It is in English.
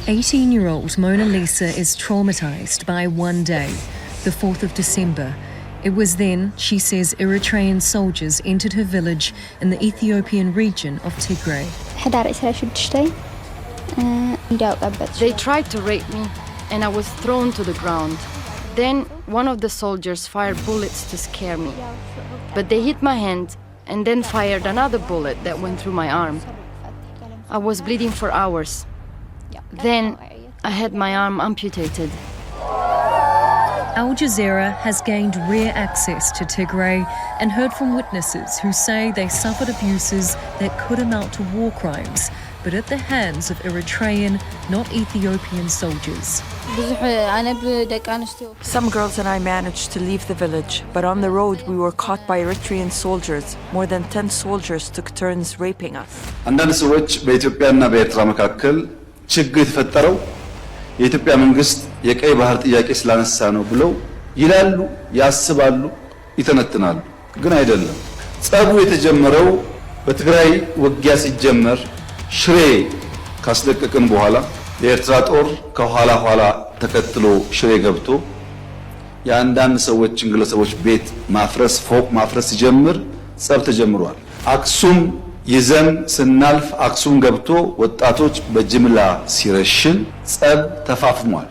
18-year-old Mona Lisa is traumatized by one day, the 4th of December. It was then, she says, Eritrean soldiers entered her village in the Ethiopian region of Tigray. They tried to rape me, and I was thrown to the ground. Then one of the soldiers fired bullets to scare me. But they hit my hand and then fired another bullet that went through my arm. I was bleeding for hours. Then I had my arm amputated. Al Jazeera has gained rare access to Tigray and heard from witnesses who say they suffered abuses that could amount to war crimes, but at the hands of Eritrean, not Ethiopian soldiers. Some girls and I managed to leave the village, but on the road we were caught by Eritrean soldiers. More than 10 soldiers took turns raping us. አንዳንድ ሰዎች በኢትዮጵያና በኤርትራ መካከል ችግር የተፈጠረው የኢትዮጵያ መንግስት የቀይ ባህር ጥያቄ ስላነሳ ነው ብለው ይላሉ፣ ያስባሉ፣ ይተነትናሉ። ግን አይደለም። ጸቡ የተጀመረው በትግራይ ውጊያ ሲጀመር ሽሬ ካስለቀቅን በኋላ የኤርትራ ጦር ከኋላ ኋላ ተከትሎ ሽሬ ገብቶ የአንዳንድ ሰዎችን ግለሰቦች ቤት ማፍረስ ፎቅ ማፍረስ ሲጀምር ጸብ ተጀምሯል። አክሱም ይዘን ስናልፍ አክሱም ገብቶ ወጣቶች በጅምላ ሲረሽን ጸብ ተፋፍሟል።